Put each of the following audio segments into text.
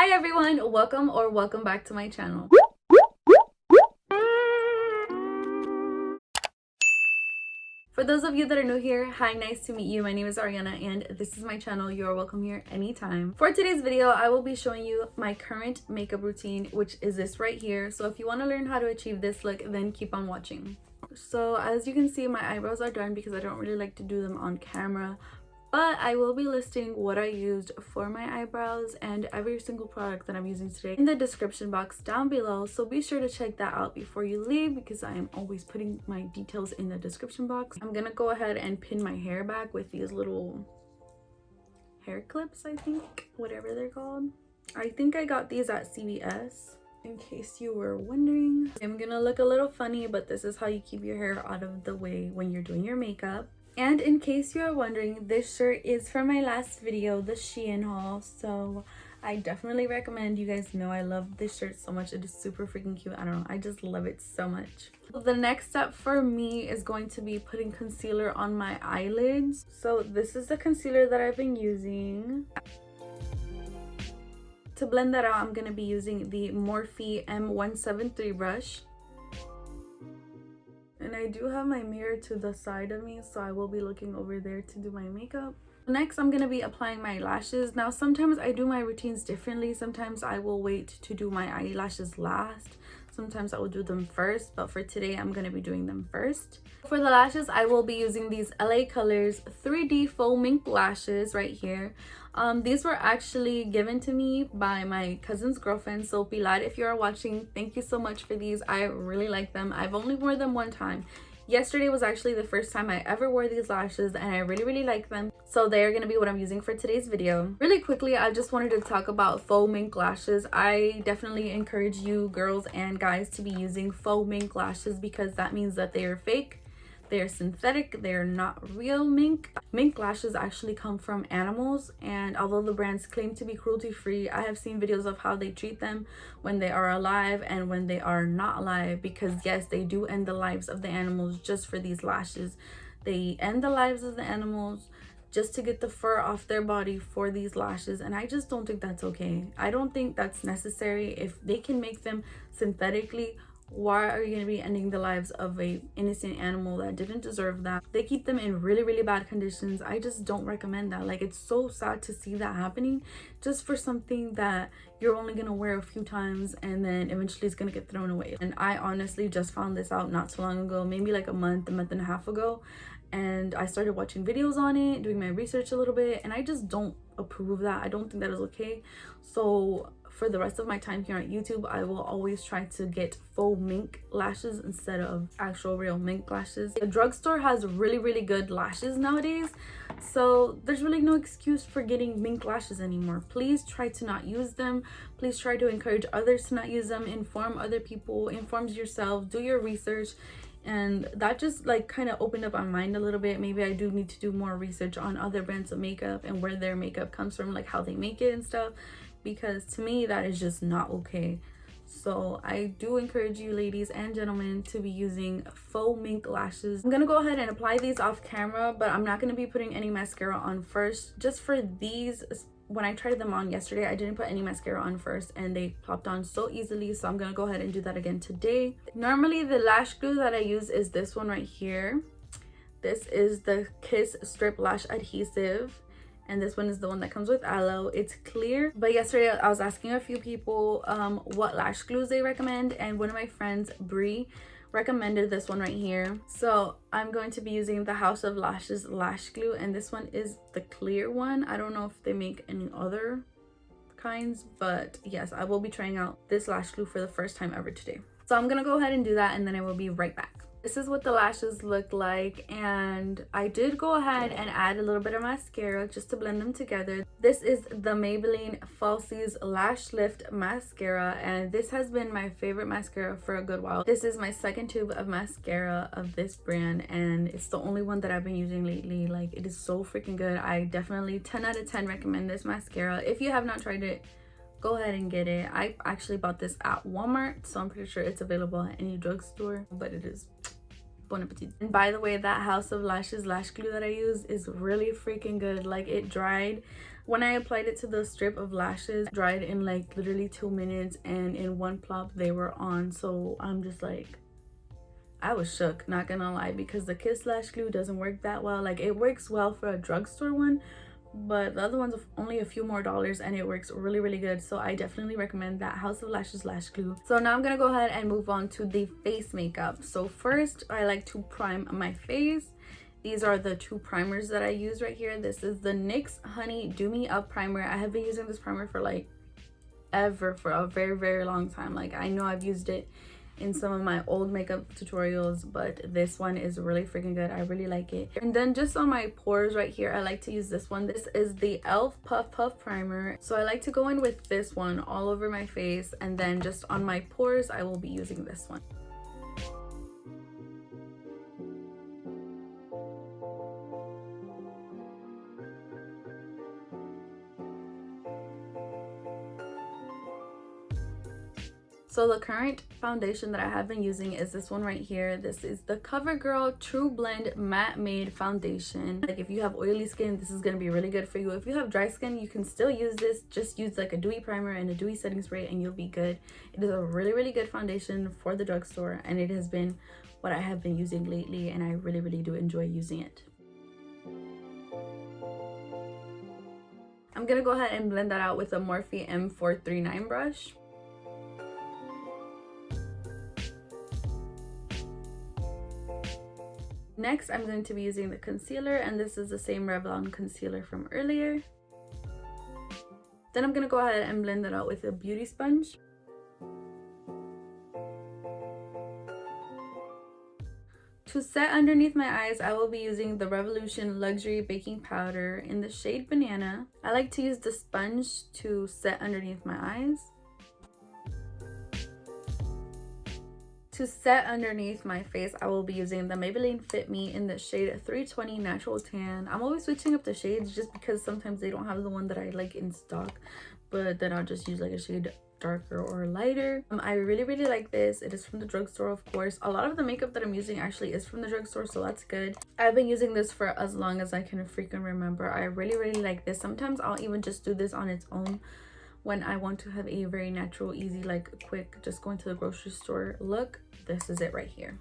Hi everyone, welcome back to my channel. For those of you that are new here, hi, nice to meet you. My name is Ariana and this is my channel. You are welcome here anytime. For today's video, I will be showing you my current makeup routine, which is this right here. So if you want to learn how to achieve this look, then keep on watching. So as you can see, my eyebrows are done because I don't really like to do them on camera. But I will be listing what I used for my eyebrows and every single product that I'm using today in the description box down below. So be sure to check that out before you leave because I am always putting my details in the description box. I'm gonna go ahead and pin my hair back with these little hair clips, I think, whatever they're called. I think I got these at CVS. In case you were wondering, I'm gonna look a little funny, but this is how you keep your hair out of the way when you're doing your makeup. And in case you are wondering, this shirt is from my last video, the Shein haul. So I definitely recommend. You guys know I love this shirt so much. It is super freaking cute. I don't know, I just love it so much. The next step for me is going to be putting concealer on my eyelids. So this is the concealer that I've been using. To blend that out, I'm going to be using the Morphe M173 brush. And I do have my mirror to the side of me, so I will be looking over there to do my makeup. Next, I'm going to be applying my lashes. Now, sometimes I do my routines differently. Sometimes I will wait to do my eyelashes last. Sometimes I will do them first, but for today, I'm going to be doing them first. For the lashes, I will be using these LA Colors 3D Faux Mink Lashes right here. These were actually given to me by my cousin's girlfriend. So Pilar, if you are watching, thank you so much for these. I really like them. I've only worn them one time. Yesterday was actually the first time I ever wore these lashes and I really like them. So they're going to be what I'm using for today's video. Really quickly, I just wanted to talk about faux mink lashes. I definitely encourage you girls and guys to be using faux mink lashes because that means that they are fake. They're synthetic, they're not real mink. Mink lashes actually come from animals, and although the brands claim to be cruelty-free, I have seen videos of how they treat them when they are alive and when they are not alive, because yes, they do end the lives of the animals just for these lashes. They end the lives of the animals just to get the fur off their body for these lashes, and I just don't think that's okay. I don't think that's necessary. If they can make them synthetically, why are you going to be ending the lives of a innocent animal that didn't deserve that? They keep them in really bad conditions. I just don't recommend that. Like, it's so sad to see that happening just for something that you're only going to wear a few times and then eventually it's going to get thrown away. And I honestly just found this out not too long ago, maybe like a month and a half ago, and I started watching videos on it, doing my research a little bit, and I just don't approve of that. I don't think that is okay. So for the rest of my time here on YouTube, I will always try to get faux mink lashes instead of actual real mink lashes. The drugstore has really good lashes nowadays, so there's really no excuse for getting mink lashes anymore. Please try to not use them. Please try to encourage others to not use them. Inform other people, inform yourself, do your research. And that just like kind of opened up my mind a little bit. Maybe I do need to do more research on other brands of makeup and where their makeup comes from, like how they make it and stuff, because to me that is just not okay. So I do encourage you ladies and gentlemen to be using faux mink lashes. I'm gonna go ahead and apply these off camera, but I'm not gonna be putting any mascara on first. Just for these, when I tried them on yesterday, I didn't put any mascara on first and they popped on so easily, so I'm gonna go ahead and do that again today. Normally the lash glue that I use is this one right here. This is the Kiss Strip Lash Adhesive, and this one is the one that comes with aloe. It's clear, but yesterday I was asking a few people what lash glues they recommend, and one of my friends, Brie, recommended this one right here. So I'm going to be using the House of Lashes lash glue, and this one is the clear one. I don't know if they make any other kinds, but yes, I will be trying out this lash glue for the first time ever today. So I'm gonna go ahead and do that, and then I will be right back. This is what the lashes look like, and I did go ahead and add a little bit of mascara just to blend them together. This is the Maybelline Falsies Lash Lift Mascara, and this has been my favorite mascara for a good while. This is my second tube of mascara of this brand, and it's the only one that I've been using lately. Like, it is so freaking good. I definitely 10 out of 10 recommend this mascara. If you have not tried it, go ahead and get it. I actually bought this at Walmart, so I'm pretty sure it's available at any drugstore, but it is bon appetit. And by the way, that House of Lashes lash glue that I use is really freaking good. Like, it dried When I applied it to the strip of lashes, dried in like literally 2 minutes, and in one plop they were on. So I'm just like, I was shook, not gonna lie, because the Kiss Lash Glue doesn't work that well. Like, it works well for a drugstore one, but the other one's only a few more dollars and it works really, really good. So I definitely recommend that House of Lashes Lash Glue. So now I'm gonna go ahead and move on to the face makeup. So first, I like to prime my face. These are the 2 primers that I use right here. This is the NYX Honey Do Me Up primer. I have been using this primer for like ever, for a very, very long time. Like, I know I've used it in some of my old makeup tutorials, but this one is really freaking good. I really like it. And then just on my pores right here, I like to use this one. This is the e.l.f. Puff Puff primer. So I like to go in with this one all over my face, and then just on my pores I will be using this one. So the current foundation that I have been using is this one right here. This is the Covergirl True Blend Matte Made Foundation. Like, if you have oily skin, this is going to be really good for you. If you have dry skin, you can still use this. Just use like a dewy primer and a dewy setting spray and you'll be good. It is a really, really good foundation for the drugstore, and it has been what I have been using lately, and I really, really do enjoy using it. I'm going to go ahead and blend that out with a Morphe M439 brush. Next, I'm going to be using the concealer, and this is the same Revlon concealer from earlier. Then I'm going to go ahead and blend it out with a beauty sponge. To set underneath my eyes, I will be using the Revolution Luxury Baking Powder in the shade Banana. I like to use the sponge to set underneath my eyes. To set underneath my face, I will be using the Maybelline Fit Me in the shade 320 Natural Tan. I'm always switching up the shades just because sometimes they don't have the one that I like in stock, but then I'll just use like a shade darker or lighter. I really, really like this. It is from the drugstore, of course. A lot of the makeup that I'm using actually is from the drugstore, so that's good. I've been using this for as long as I can freaking remember. I really, really like this. Sometimes I'll even just do this on its own when I want to have a very natural, easy, like quick, just going to the grocery store look. This is it right here.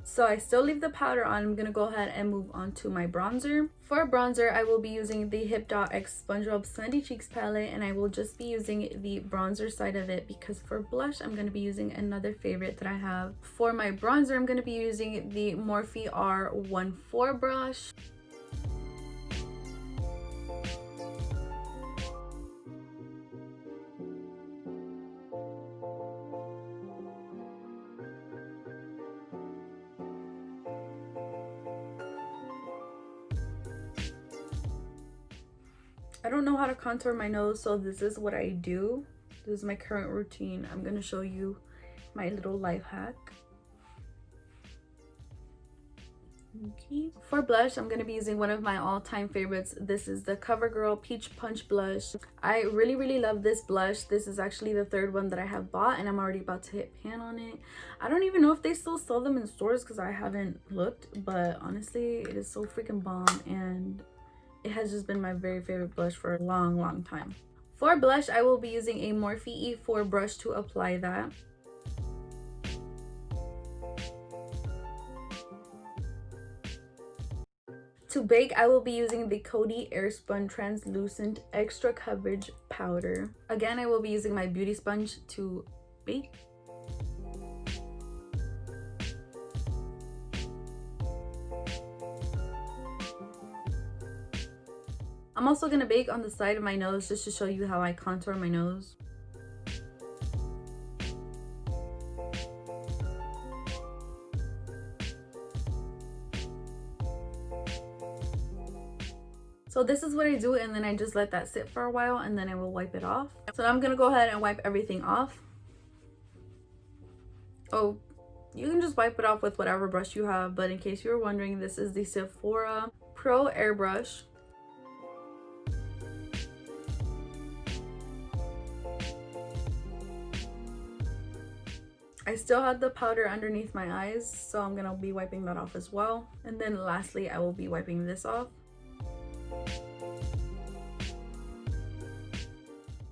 So I still leave the powder on. I'm going to go ahead and move on to my bronzer. For bronzer, I will be using the Hipdot X Spongebob Sandy Cheeks palette, and I will just be using the bronzer side of it because for blush, I'm going to be using another favorite that I have. For my bronzer, I'm going to be using the Morphe R14 brush. I don't know how to contour my nose, so this is what I do. This is my current routine. I'm going to show you my little life hack. Okay. For blush, I'm going to be using one of my all-time favorites. This is the CoverGirl Peach Punch Blush. I really, really love this blush. This is actually the 3rd one that I have bought, and I'm already about to hit pan on it. I don't even know if they still sell them in stores because I haven't looked, but honestly, it is so freaking bomb, and it has just been my very favorite blush for a long, long time. For blush, I will be using a Morphe E4 brush to apply that. To bake, I will be using the Coti Airspun Translucent Extra Coverage Powder. Again, I will be using my beauty sponge to bake. I'm also going to bake on the side of my nose just to show you how I contour my nose. So this is what I do, and then I just let that sit for a while, and then I will wipe it off. So now I'm going to go ahead and wipe everything off. Oh, you can just wipe it off with whatever brush you have, but in case you were wondering, this is the Sephora Pro Airbrush. I still had the powder underneath my eyes, so I'm gonna be wiping that off as well. And then lastly, I will be wiping this off.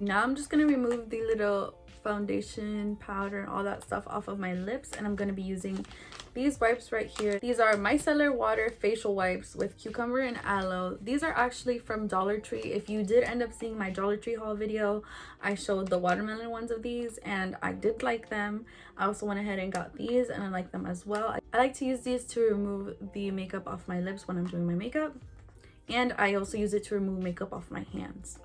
Now I'm just gonna remove the little foundation, powder, and all that stuff off of my lips, and I'm gonna be using these wipes right here. These are micellar water facial wipes with cucumber and aloe. These are actually from Dollar Tree. If you did end up seeing my Dollar Tree haul video, I showed the watermelon ones of these and I did like them. I also went ahead and got these and I like them as well. I like to use these to remove the makeup off my lips when I'm doing my makeup, and I also use it to remove makeup off my hands.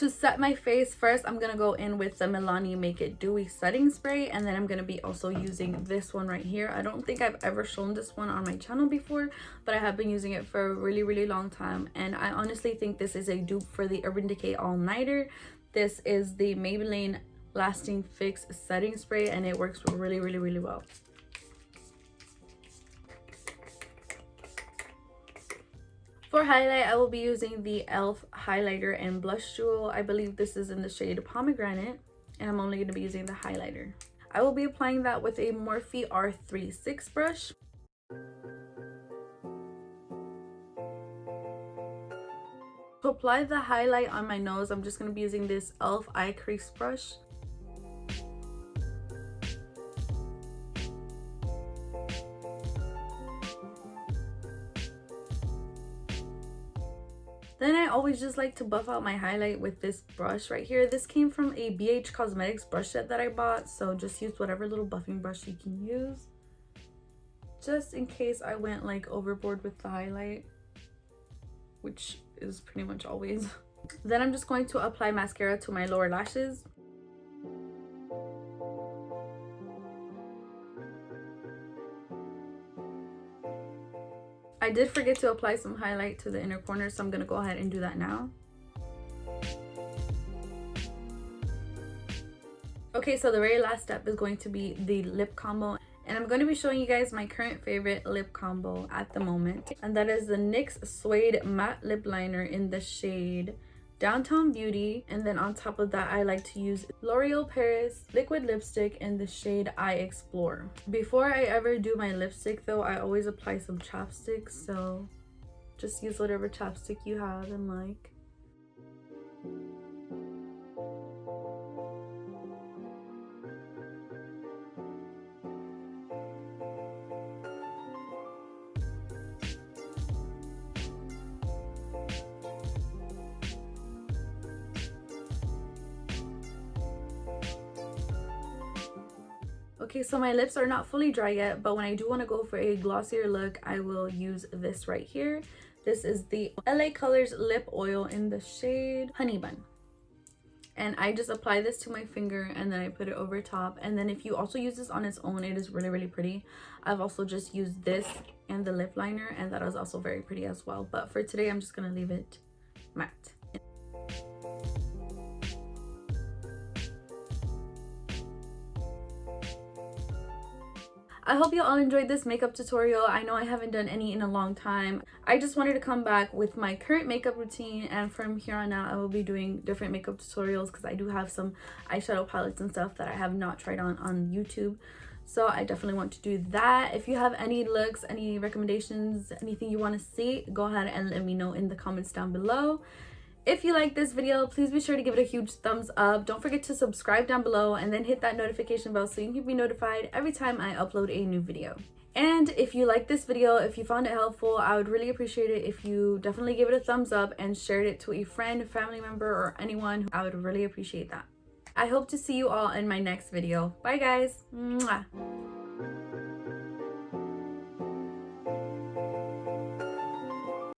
To set my face, first I'm gonna go in with the Milani Make It Dewy setting spray, and then I'm gonna be also using this one right here. I don't think I've ever shown this one on my channel before, but I have been using it for a really long time, and I honestly think this is a dupe for the Urban Decay All Nighter. This is the Maybelline Lasting Fix setting spray, and it works really well. For highlight, I will be using the e.l.f. highlighter and blush duo. I believe this is in the shade Pomegranate, and I'm only going to be using the highlighter. I will be applying that with a Morphe R36 brush. To apply the highlight on my nose, I'm just going to be using this e.l.f. eye crease brush. Then I always just like to buff out my highlight with this brush right here. This came from a BH Cosmetics brush set that I bought, so just use whatever little buffing brush you can use, just in case I went like overboard with the highlight, which is pretty much always. Then I'm just going to apply mascara to my lower lashes. I did forget to apply some highlight to the inner corner, so I'm going to go ahead and do that now. Okay, so the very last step is going to be the lip combo, and I'm going to be showing you guys my current favorite lip combo at the moment, and that is the NYX Suede Matte Lip Liner in the shade Downtown Beauty. And then on top of that, I like to use L'Oreal Paris liquid lipstick in the shade I Explore. Before I ever do my lipstick though, I always apply some chapstick, so just use whatever chapstick you have and like. Okay, so my lips are not fully dry yet, but when I do want to go for a glossier look, I will use this right here. This is the LA Colors Lip Oil in the shade Honey Bun. And I just apply this to my finger and then I put it over top. And then if you also use this on its own, it is really pretty. I've also just used this and the lip liner, and that is also very pretty as well. But for today, I'm just going to leave it matte. I hope you all enjoyed this makeup tutorial. I know I haven't done any in a long time. I just wanted to come back with my current makeup routine, and from here on out I will be doing different makeup tutorials because I do have some eyeshadow palettes and stuff that I have not tried on YouTube. So I definitely want to do that. If you have any looks, any recommendations, anything you want to see, go ahead and let me know in the comments down below. If you like this video, please be sure to give it a huge thumbs up. Don't forget to subscribe down below and then hit that notification bell so you can be notified every time I upload a new video. And if you like this video, if you found it helpful, I would really appreciate it if you definitely give it a thumbs up and shared it to a friend, family member, or anyone. I would really appreciate that. I hope to see you all in my next video. Bye guys. Mwah.